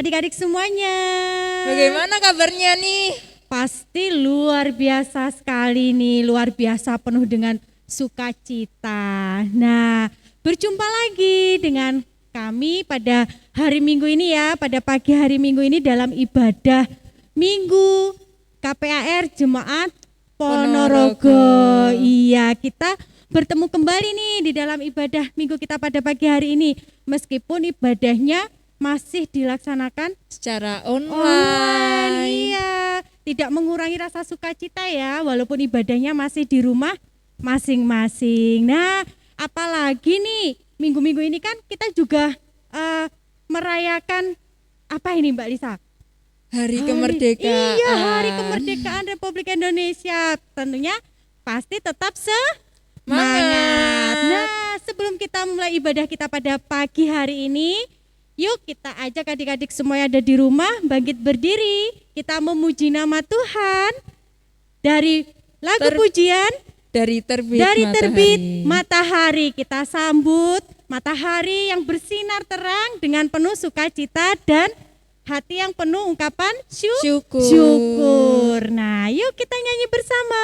adik-adik semuanya. Bagaimana kabarnya nih? Pasti luar biasa sekali nih, luar biasa penuh dengan sukacita. Nah, berjumpa lagi dengan kami pada hari Minggu ini ya, pada pagi hari Minggu ini dalam ibadah Minggu KPAR Jemaat Ponorogo. Iya, kita bertemu kembali nih di dalam ibadah Minggu kita pada pagi hari ini. Meskipun ibadahnya masih dilaksanakan Secara online. Iya, tidak mengurangi rasa sukacita ya, walaupun ibadahnya masih di rumah masing-masing. Nah, apalagi nih minggu-minggu ini kan kita juga merayakan apa ini Mbak Lisa? Hari kemerdekaan. Iya, Hari Kemerdekaan Republik Indonesia. Tentunya pasti tetap semangat. Nah, sebelum kita mulai ibadah kita pada pagi hari ini, yuk kita ajak adik-adik semua yang ada di rumah bangkit berdiri. Kita memuji nama Tuhan dari lagu pujian Dari terbit matahari. Kita sambut matahari yang bersinar terang dengan penuh sukacita dan hati yang penuh ungkapan syukur. Nah, yuk kita nyanyi bersama.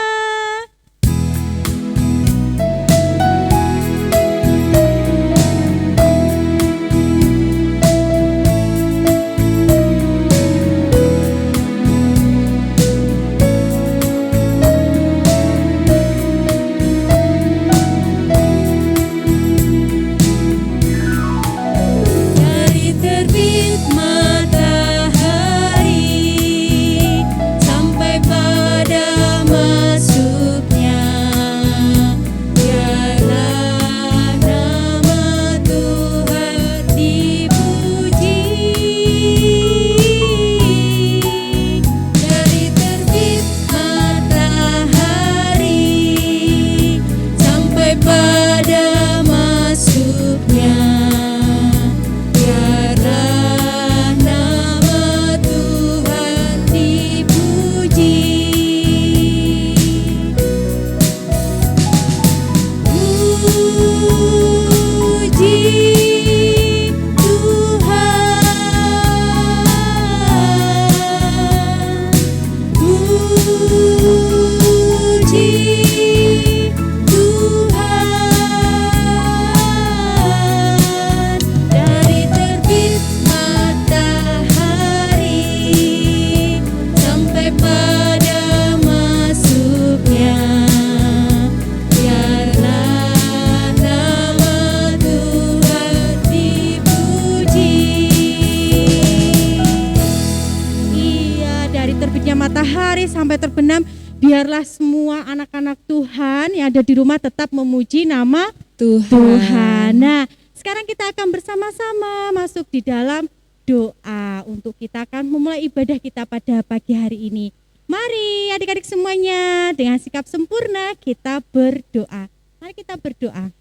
Sampai terbenam, biarlah semua anak-anak Tuhan yang ada di rumah tetap memuji nama Tuhan. Nah, sekarang kita akan bersama-sama masuk di dalam doa untuk kita akan memulai ibadah kita pada pagi hari ini. Mari adik-adik semuanya dengan sikap sempurna kita berdoa. Mari kita berdoa.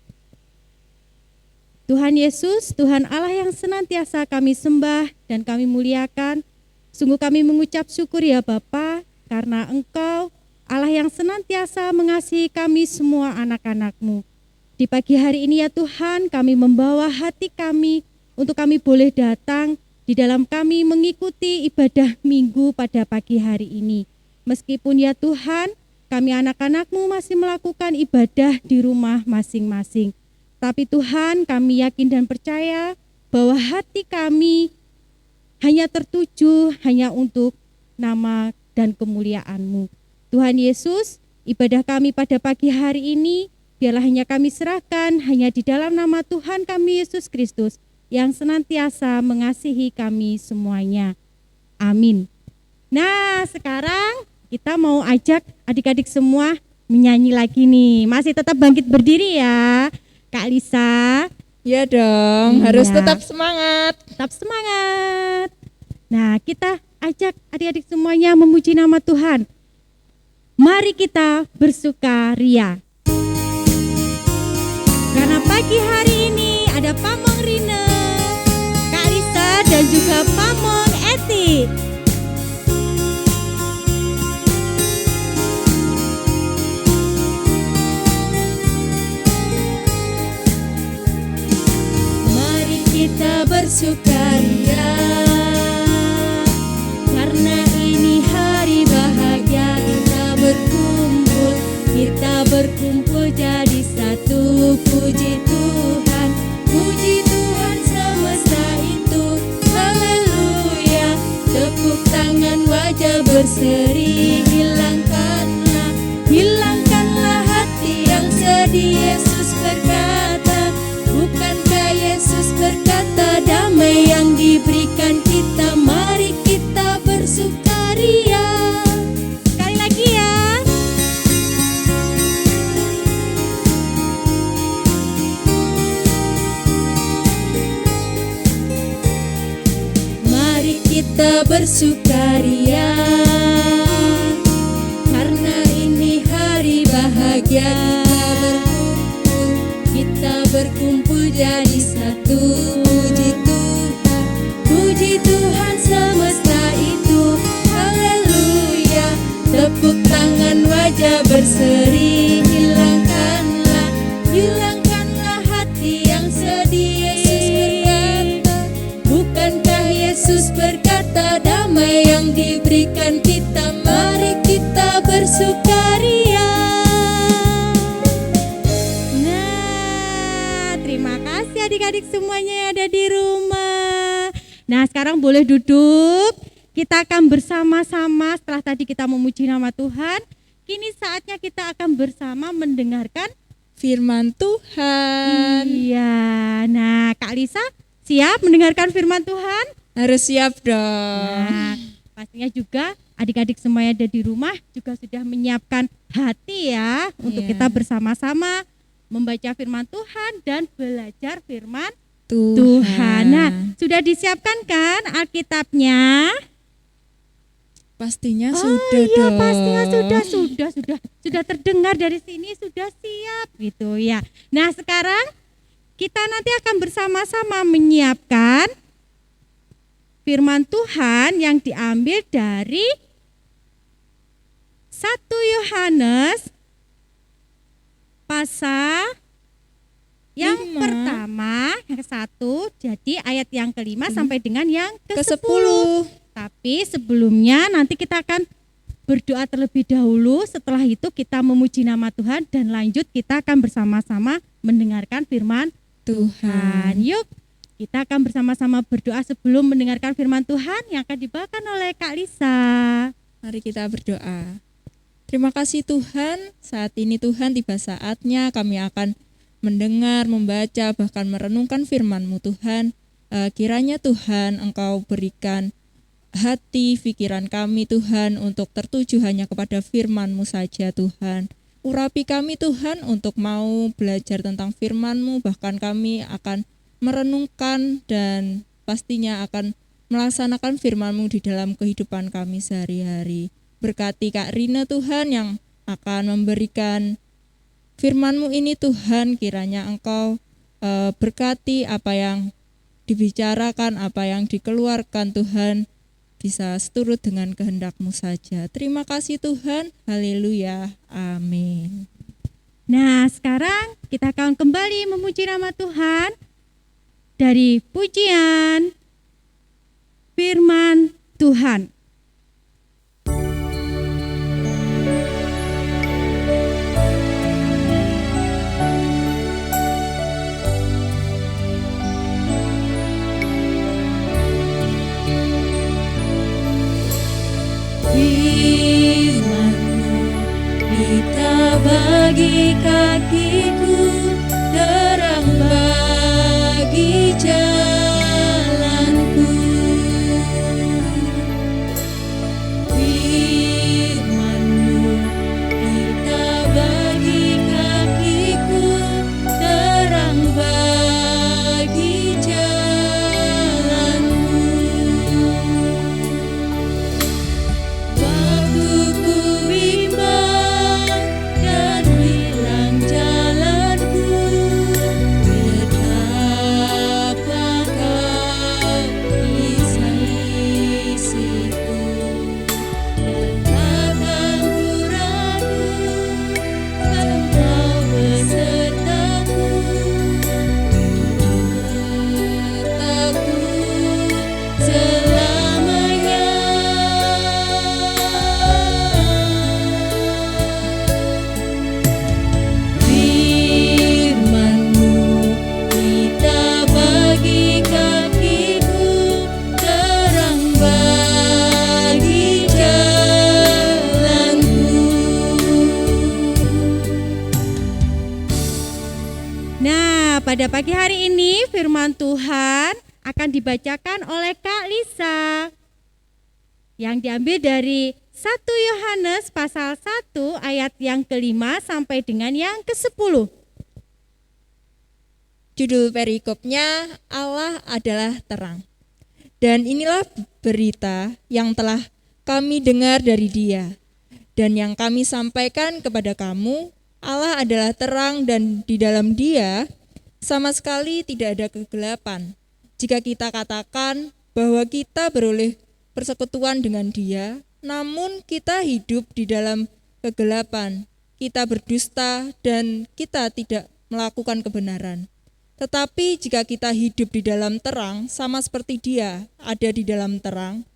Tuhan Yesus, Tuhan Allah yang senantiasa kami sembah dan kami muliakan. Sungguh kami mengucap syukur ya Bapa, karena Engkau Allah yang senantiasa mengasihi kami semua anak-anak-Mu. Di pagi hari ini ya Tuhan, kami membawa hati kami untuk kami boleh datang di dalam kami mengikuti ibadah Minggu pada pagi hari ini. Meskipun ya Tuhan, kami anak-anak-Mu masih melakukan ibadah di rumah masing-masing. Tapi Tuhan, kami yakin dan percaya bahwa hati kami hanya tertuju hanya untuk nama dan kemuliaan-Mu. Tuhan Yesus, ibadah kami pada pagi hari ini, biarlah hanya kami serahkan hanya di dalam nama Tuhan kami Yesus Kristus, yang senantiasa mengasihi kami semuanya. Amin. Nah, sekarang kita mau ajak adik-adik semua menyanyi lagi nih. Masih tetap bangkit berdiri ya, Kak Lisa. Ya dong, harus tetap semangat. Tetap semangat. Nah, kita ajak adik-adik semuanya memuji nama Tuhan. Mari kita bersukaria. Karena pagi hari ini ada Pamong Rina, Kak Risa dan juga Pamong Eti. Mari kita bersukaria berkumpul jadi satu. Puji Tuhan semesta itu. Haleluya. Tepuk tangan, wajah berseri. Hilangkanlah hati yang sedih. Yesus berkata, bukankah Yesus berkata, damai yang diberikan kita, mari kita bersukaria. Sekali lagi ya. Mari kita bersukaria, karena ini hari bahagia. Kita berkumpul jadi satu. Puji Tuhan semesta itu. Haleluya. Tepuk tangan, wajah berseri. Hilangkanlah hati yang sedih. Yesus berkata, damai yang diberikan kita, mari kita bersukaria. Nah, terima kasih adik-adik semuanya yang ada di rumah. Nah, sekarang boleh duduk. Kita akan bersama-sama setelah tadi kita memuji nama Tuhan. Kini saatnya kita akan bersama mendengarkan Firman Tuhan. Iya. Nah, Kak Lisa siap mendengarkan firman Tuhan? Harus siap dong. Nah, pastinya juga adik-adik semua yang ada di rumah juga sudah menyiapkan hati ya untuk kita bersama-sama membaca firman Tuhan dan belajar firman Tuhan. Nah, sudah disiapkan kan Alkitabnya? Pastinya sudah iya, dong. pastinya sudah terdengar dari sini, sudah siap gitu ya. Nah, sekarang kita nanti akan bersama-sama menyiapkan firman Tuhan yang diambil dari 1 Yohanes pasal yang pertama, yang ke-1, jadi ayat yang ke-5 sampai dengan yang ke-10. Tapi sebelumnya nanti kita akan berdoa terlebih dahulu, setelah itu kita memuji nama Tuhan dan lanjut kita akan bersama-sama mendengarkan firman Tuhan. Yuk, kita akan bersama-sama berdoa sebelum mendengarkan firman Tuhan yang akan dibawakan oleh Kak Lisa. Mari kita berdoa. Terima kasih Tuhan, saat ini Tuhan tiba saatnya kami akan mendengar, membaca, bahkan merenungkan firman-Mu Tuhan. Kiranya Tuhan Engkau berikan hati, pikiran kami Tuhan untuk tertuju hanya kepada firman-Mu saja Tuhan. Urapi kami Tuhan untuk mau belajar tentang firman-Mu, bahkan kami akan merenungkan dan pastinya akan melaksanakan firman-Mu di dalam kehidupan kami sehari-hari. Berkati Kak Rina Tuhan yang akan memberikan firman-Mu ini Tuhan, kiranya Engkau berkati apa yang dibicarakan, apa yang dikeluarkan Tuhan, bisa seturut dengan kehendak-Mu saja. Terima kasih Tuhan, haleluya, amin. Nah, sekarang kita akan kembali memuji nama Tuhan dari pujian firman Tuhan. Firman-Mu kita bagi kakiku, terang bagi jalanku. Firman-Mu kita bagi kakiku, terang bagi jalanku. Waktu ku bimbang dan hilang jalan, pada pagi hari ini firman Tuhan akan dibacakan oleh Kak Lisa yang diambil dari 1 Yohanes pasal 1 ayat yang ke-5 sampai dengan yang ke-10. Judul perikopnya Allah adalah terang. Dan inilah berita yang telah kami dengar dari Dia dan yang kami sampaikan kepada kamu. Allah adalah terang dan di dalam Dia sama sekali tidak ada kegelapan. Jika kita katakan bahwa kita beroleh persekutuan dengan Dia, namun kita hidup di dalam kegelapan, kita berdusta dan kita tidak melakukan kebenaran. Tetapi jika kita hidup di dalam terang, sama seperti Dia ada di dalam terang,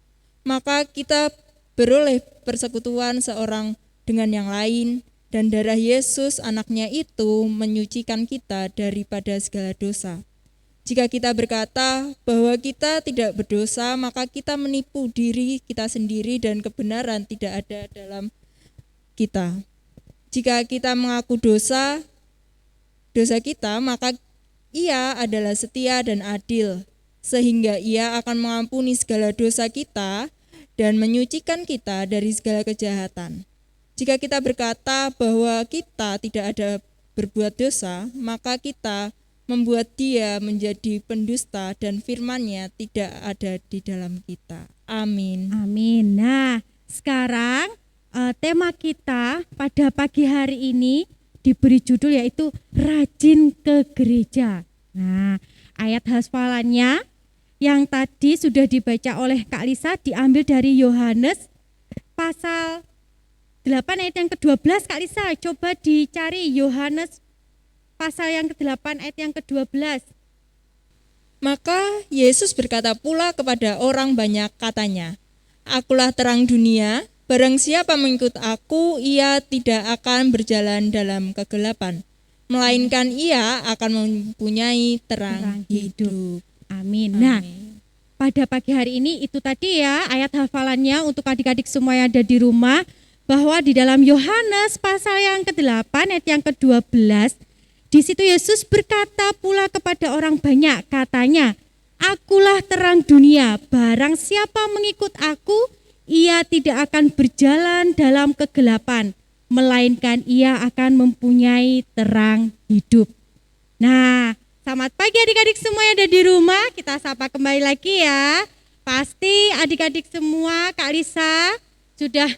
maka kita beroleh persekutuan seorang dengan yang lain, dan darah Yesus anaknya itu menyucikan kita daripada segala dosa. Jika kita berkata bahwa kita tidak berdosa, maka kita menipu diri kita sendiri dan kebenaran tidak ada dalam kita. Jika kita mengaku dosa kita, maka Ia adalah setia dan adil, sehingga Ia akan mengampuni segala dosa kita dan menyucikan kita dari segala kejahatan. Jika kita berkata bahwa kita tidak ada berbuat dosa, maka kita membuat Dia menjadi pendusta dan firman-Nya tidak ada di dalam kita. Amin. Amin. Nah, sekarang tema kita pada pagi hari ini diberi judul yaitu rajin ke gereja. Nah, ayat hafalannya yang tadi sudah dibaca oleh Kak Lisa diambil dari Yohanes pasal 8 ayat yang ke-12. Kak Lisa, coba dicari Yohanes pasal yang ke-8 ayat yang ke-12. Maka Yesus berkata pula kepada orang banyak, katanya, Akulah terang dunia, barang siapa mengikut aku, ia tidak akan berjalan dalam kegelapan, melainkan ia akan mempunyai terang hidup. Amin. Nah, pada pagi hari ini itu tadi ya ayat hafalannya untuk adik-adik semua yang ada di rumah, bahwa di dalam Yohanes pasal yang ke-8 ayat yang ke-12, di situ Yesus berkata pula kepada orang banyak, katanya, Akulah terang dunia, barang siapa mengikut aku, ia tidak akan berjalan dalam kegelapan, melainkan ia akan mempunyai terang hidup. Nah, selamat pagi adik-adik semua yang ada di rumah, kita sapa kembali lagi ya. Pasti adik-adik semua, Kak Lisa, sudah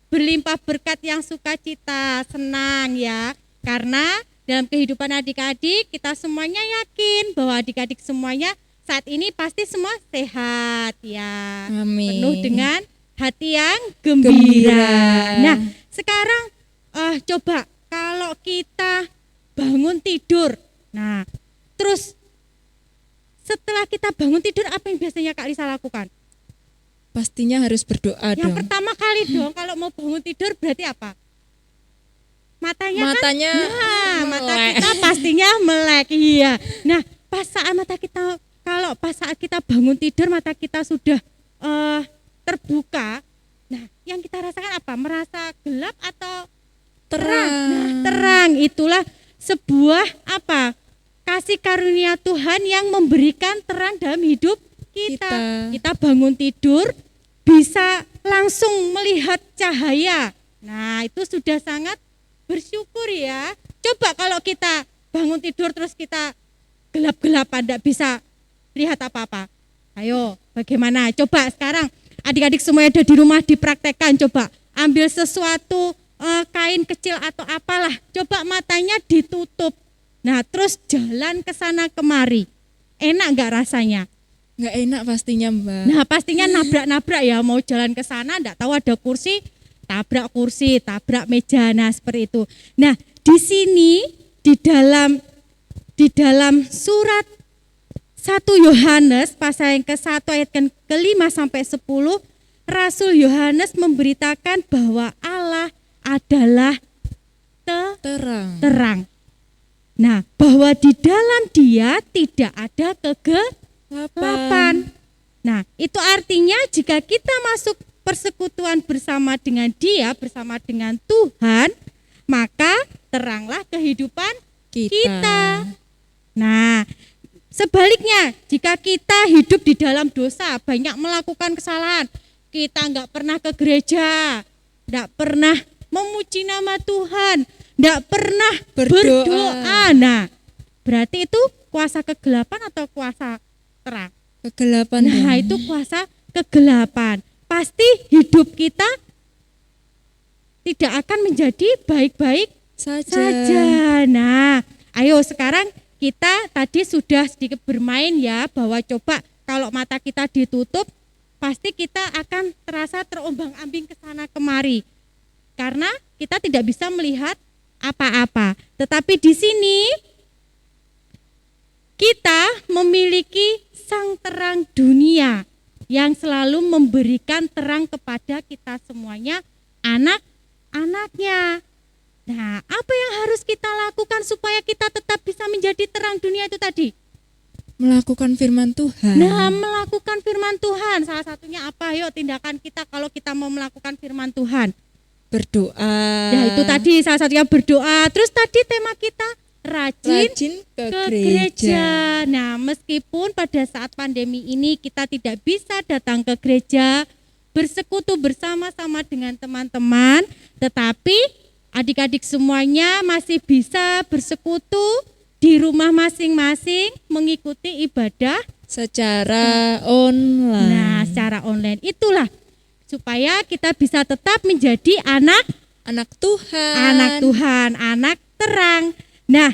berlimpah berkat yang sukacita, senang ya. Karena dalam kehidupan adik-adik, kita semuanya yakin bahwa adik-adik semuanya saat ini pasti semua sehat ya. Amin. Penuh dengan hati yang gembira. Nah, sekarang coba kalau kita bangun tidur. Nah, terus setelah kita bangun tidur apa yang biasanya Kak Lisa lakukan? Pastinya harus berdoa Yang dong. pertama kali dong kalau mau bangun tidur berarti apa? Matanya melek. Mata kita pastinya melek. Iya. Nah, pas saat kita bangun tidur mata kita sudah terbuka. Nah, yang kita rasakan apa? Merasa gelap atau terang? Nah, terang itulah sebuah apa? Kasih karunia Tuhan yang memberikan terang dalam hidup kita. Kita bangun tidur bisa langsung melihat cahaya. Nah, itu sudah sangat bersyukur ya. Coba kalau kita bangun tidur terus kita gelap-gelapan, tidak bisa lihat apa-apa. Ayo, bagaimana? Coba sekarang adik-adik semua yang ada di rumah dipraktekkan. Coba ambil sesuatu, kain kecil atau apalah. Coba matanya ditutup. Nah, terus jalan ke sana kemari. Enak nggak rasanya? Nggak enak pastinya, Mbak. Nah, pastinya nabrak-nabrak ya, mau jalan ke sana enggak tahu ada kursi, tabrak meja, nah seperti itu. Nah, di sini di dalam surat 1 Yohanes pasal yang ke-1 ayat ke-5 sampai 10, Rasul Yohanes memberitakan bahwa Allah adalah terang. Nah, bahwa di dalam Dia tidak ada kegelapan. Nah, itu artinya jika kita masuk persekutuan bersama dengan Dia, bersama dengan Tuhan, maka teranglah kehidupan kita. Nah, sebaliknya, jika kita hidup di dalam dosa, banyak melakukan kesalahan, kita nggak pernah ke gereja, nggak pernah memuji nama Tuhan, nggak pernah berdoa. Nah, berarti itu kuasa kegelapan atau kuasa terang? Kegelapan. Nah, itu kuasa kegelapan. Pasti hidup kita tidak akan menjadi baik-baik saja. Nah, ayo sekarang kita tadi sudah sedikit bermain ya, bahwa coba kalau mata kita ditutup, pasti kita akan terasa terombang-ambing ke sana kemari. Karena kita tidak bisa melihat apa-apa. Tetapi di sini kita memiliki sang terang dunia yang selalu memberikan terang kepada kita semuanya, anak-anaknya. Nah, apa yang harus kita lakukan supaya kita tetap bisa menjadi terang dunia itu tadi? Melakukan firman Tuhan. Nah, melakukan firman Tuhan. Salah satunya apa? Yuk, tindakan kita kalau kita mau melakukan firman Tuhan. Berdoa. Ya, itu tadi salah satunya berdoa. Terus tadi tema kita rajin ke gereja. Nah, meskipun pada saat pandemi ini kita tidak bisa datang ke gereja, bersekutu bersama-sama dengan teman-teman, tetapi adik-adik semuanya masih bisa bersekutu di rumah masing-masing mengikuti ibadah secara online. Nah, secara online itulah supaya kita bisa tetap menjadi anak Tuhan, anak terang. Nah,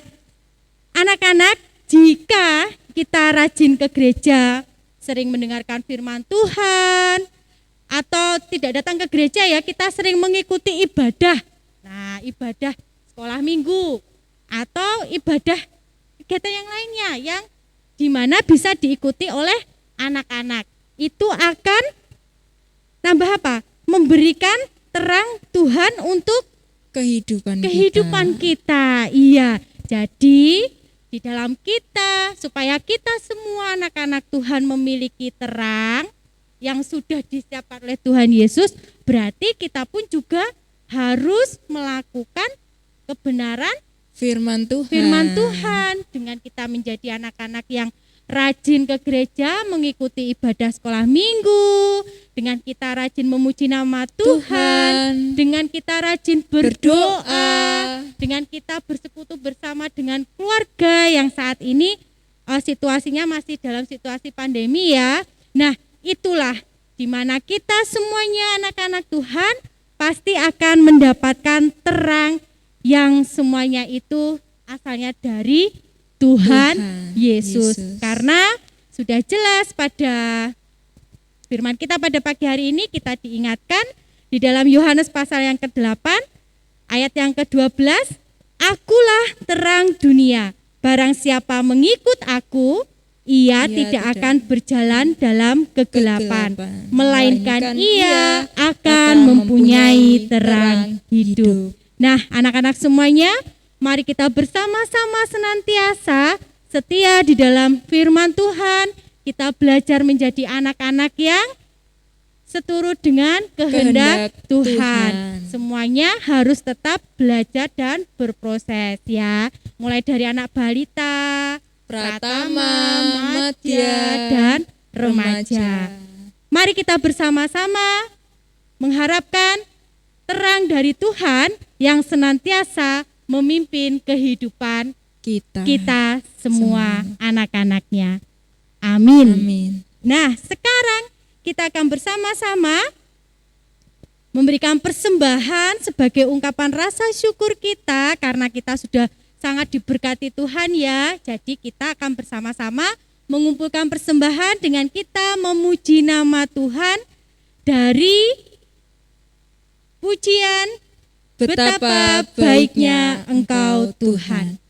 anak-anak, jika kita rajin ke gereja, sering mendengarkan firman Tuhan, atau tidak datang ke gereja ya, kita sering mengikuti ibadah. Nah, ibadah sekolah minggu atau ibadah kegiatan yang lainnya yang dimana bisa diikuti oleh anak-anak. Itu akan tambah apa? Memberikan terang Tuhan untuk kehidupan kita. Iya. Jadi di dalam kita, supaya kita semua anak-anak Tuhan memiliki terang yang sudah disiapkan oleh Tuhan Yesus, berarti kita pun juga harus melakukan kebenaran firman Tuhan dengan kita menjadi anak-anak yang rajin ke gereja, mengikuti ibadah sekolah minggu, dengan kita rajin memuji nama Tuhan, dengan kita rajin berdoa, dengan kita bersekutu bersama dengan keluarga yang saat ini situasinya masih dalam situasi pandemi ya. Nah, itulah di mana kita semuanya anak-anak Tuhan pasti akan mendapatkan terang yang semuanya itu asalnya dari Tuhan Yesus. Karena sudah jelas pada firman kita pada pagi hari ini kita diingatkan di dalam Yohanes pasal yang ke-8 ayat yang ke-12, akulah terang dunia, barang siapa mengikut aku, ia tidak akan berjalan dalam kegelapan, melainkan ia akan mempunyai terang hidup. Nah, anak-anak semuanya, mari kita bersama-sama senantiasa setia di dalam firman Tuhan. Kita belajar menjadi anak-anak yang seturut dengan kehendak Tuhan. Semuanya harus tetap belajar dan berproses ya. Mulai dari anak balita, pratama, madya, dan remaja. Mari kita bersama-sama mengharapkan terang dari Tuhan yang senantiasa memimpin kehidupan kita semua anak-anaknya. Amin. Nah, sekarang kita akan bersama-sama memberikan persembahan sebagai ungkapan rasa syukur kita karena kita sudah sangat diberkati Tuhan ya. Jadi kita akan bersama-sama mengumpulkan persembahan dengan kita memuji nama Tuhan dari pujian Betapa Baiknya Engkau Tuhan.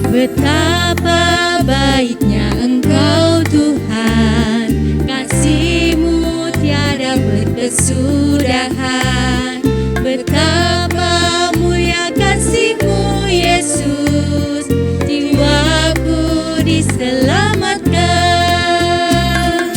Betapa baiknya Engkau Tuhan, kasih-Mu tiada berkesudahan. Betapa mulia kasih-Mu Yesus, jiwaku diselamatkan.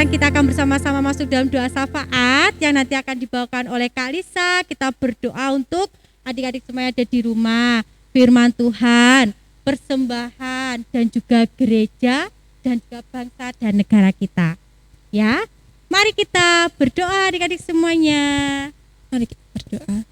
sekarang kita akan bersama-sama masuk dalam doa syafaat yang nanti akan dibawakan oleh Kak Lisa. Kita berdoa untuk adik-adik semua yang ada di rumah, firman Tuhan, persembahan, dan juga gereja, dan juga bangsa dan negara kita. Ya, mari kita berdoa adik-adik semuanya. Mari kita berdoa.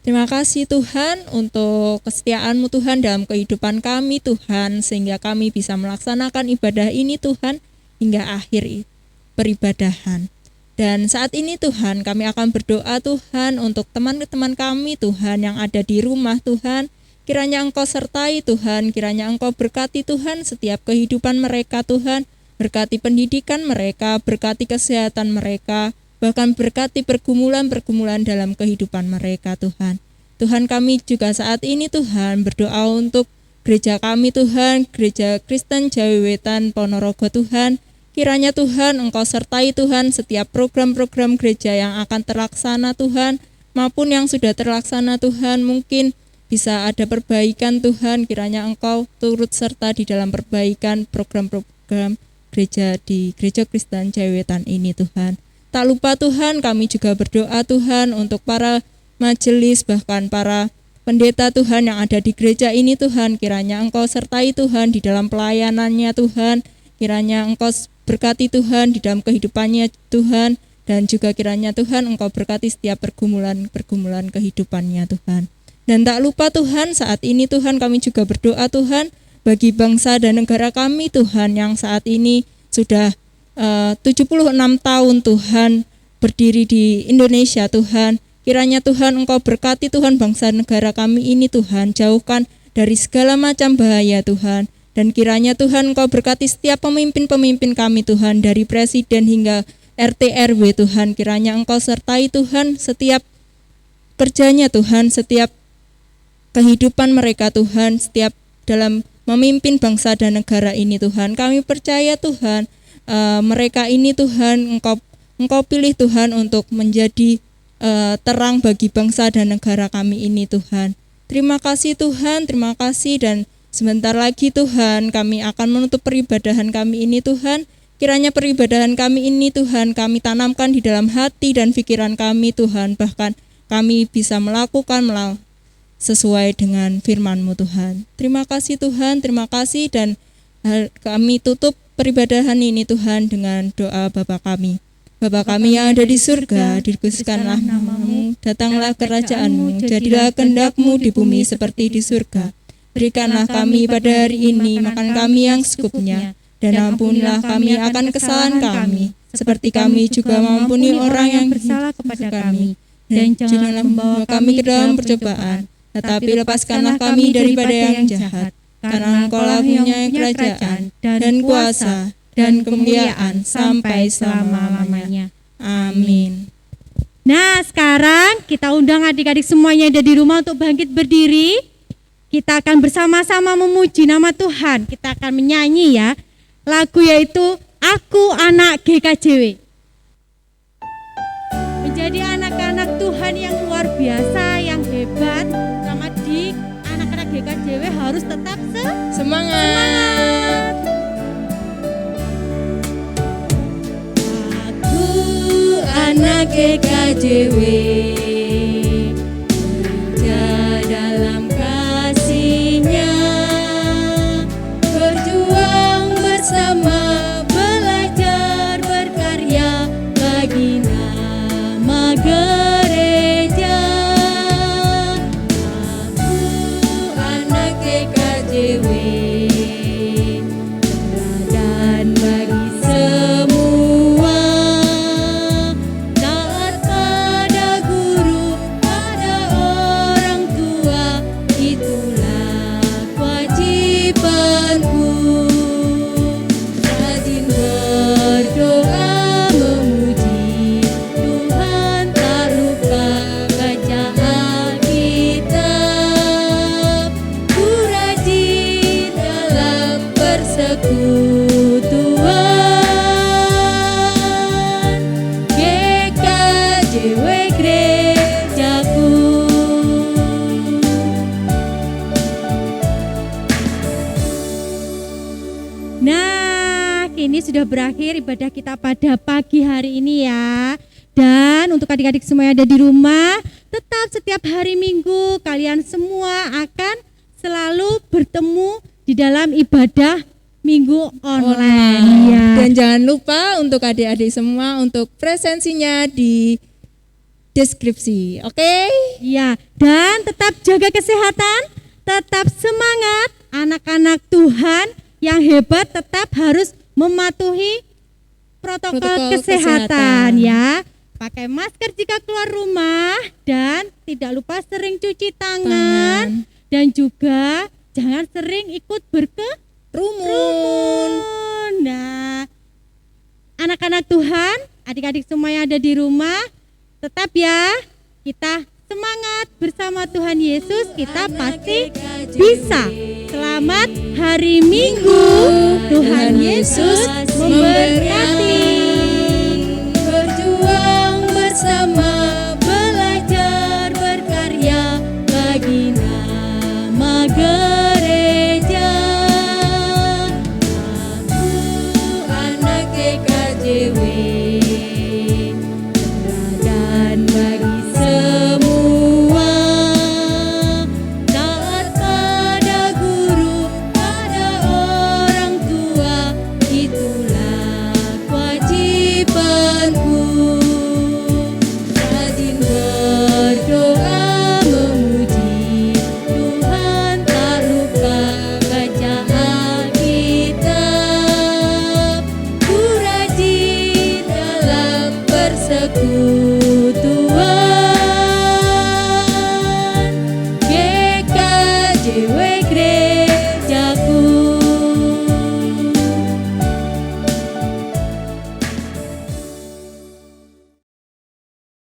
Terima kasih Tuhan untuk kesetiaan-Mu Tuhan dalam kehidupan kami Tuhan, sehingga kami bisa melaksanakan ibadah ini Tuhan hingga akhir peribadahan. Dan saat ini Tuhan, kami akan berdoa Tuhan untuk teman-teman kami Tuhan yang ada di rumah Tuhan. Kiranya Engkau sertai Tuhan, kiranya Engkau berkati Tuhan setiap kehidupan mereka Tuhan, berkati pendidikan mereka, berkati kesehatan mereka, bahkan berkati pergumulan-pergumulan dalam kehidupan mereka Tuhan. Tuhan, kami juga saat ini Tuhan berdoa untuk gereja kami Tuhan, Gereja Kristen Jawi Wetan Ponorogo Tuhan. Kiranya Tuhan Engkau sertai Tuhan setiap program-program gereja yang akan terlaksana Tuhan, maupun yang sudah terlaksana Tuhan, mungkin bisa ada perbaikan Tuhan. Kiranya Engkau turut serta di dalam perbaikan program-program gereja di Gereja Kristen Jawi Wetan ini Tuhan. Tak lupa Tuhan, kami juga berdoa Tuhan untuk para majelis, bahkan para pendeta Tuhan yang ada di gereja ini Tuhan. Kiranya Engkau sertai Tuhan di dalam pelayanannya Tuhan. Kiranya Engkau berkati Tuhan di dalam kehidupannya Tuhan, dan juga kiranya Tuhan Engkau berkati setiap pergumulan kehidupannya Tuhan. Dan tak lupa Tuhan, saat ini Tuhan kami juga berdoa Tuhan bagi bangsa dan negara kami Tuhan yang saat ini sudah 76 tahun Tuhan berdiri di Indonesia Tuhan. Kiranya Tuhan Engkau berkati Tuhan bangsa negara kami ini Tuhan, jauhkan dari segala macam bahaya Tuhan. Dan kiranya Tuhan Engkau berkati setiap pemimpin-pemimpin kami Tuhan, dari presiden hingga RT RW Tuhan. Kiranya Engkau sertai Tuhan setiap kerjanya Tuhan, setiap kehidupan mereka Tuhan, setiap dalam memimpin bangsa dan negara ini Tuhan. Kami percaya Tuhan, mereka ini Tuhan Engkau pilih Tuhan untuk menjadi terang bagi bangsa dan negara kami ini Tuhan. Terima kasih Tuhan, terima kasih. Dan sebentar lagi Tuhan kami akan menutup peribadahan kami ini Tuhan. Kiranya peribadahan kami ini Tuhan kami tanamkan di dalam hati dan pikiran kami Tuhan. Bahkan kami bisa melakukan sesuai dengan firman-Mu Tuhan. Terima kasih Tuhan, terima kasih. Dan kami tutup peribadahan ini Tuhan dengan doa Bapa kami. Bapa kami yang ada di surga, dikuduskanlah nama-Mu, datanglah kerajaan-Mu, jadilah kehendak-Mu di bumi seperti di surga. Berikanlah kami pada hari ini makan kami yang secukupnya, dan ampunilah kami akan kesalahan kami, seperti kami juga mengampuni orang yang bersalah kepada kami. Dan janganlah membawa kami ke dalam percobaan, tetapi lepaskanlah kami daripada yang jahat. Karena Engkau-lah punya kerajaan, dan kuasa, dan kemuliaan sampai selama-lamanya. Amin. Nah, sekarang kita undang adik-adik semuanya yang ada di rumah untuk bangkit berdiri. Kita akan bersama-sama memuji nama Tuhan. Kita akan menyanyi ya. Lagu yaitu Aku Anak GKJW. Menjadi anak-anak Tuhan yang luar biasa, yang hebat. Sama di anak-anak GKJW harus tetap semangat. Aku anak GKJW, dalam kasih-Nya, berjuang bersama, belajar berkarya bagi nama gereja. Aku anak GKJW, dan bagi semua, taat pada guru, pada orang tua, itulah kewajibanku. Rajin berdoa memuji Tuhan, tak lupa baca Alkitab. Ku rajin ini sudah berakhir ibadah kita pada pagi hari ini ya. Dan untuk adik-adik semua yang ada di rumah, tetap setiap hari Minggu kalian semua akan selalu bertemu di dalam ibadah Minggu online ya. Dan jangan lupa untuk adik-adik semua untuk presensinya di deskripsi, oke? Ya, dan tetap jaga kesehatan, tetap semangat. Anak-anak Tuhan yang hebat tetap harus mematuhi protokol kesehatan ya. Pakai masker jika keluar rumah dan tidak lupa sering cuci tangan. Dan juga jangan sering ikut berkerumun. Nah, anak-anak Tuhan, adik-adik semua yang ada di rumah, tetap ya, kita semangat bersama Tuhan Yesus, kita pasti bisa. Selamat hari Minggu, Tuhan Yesus memberkati.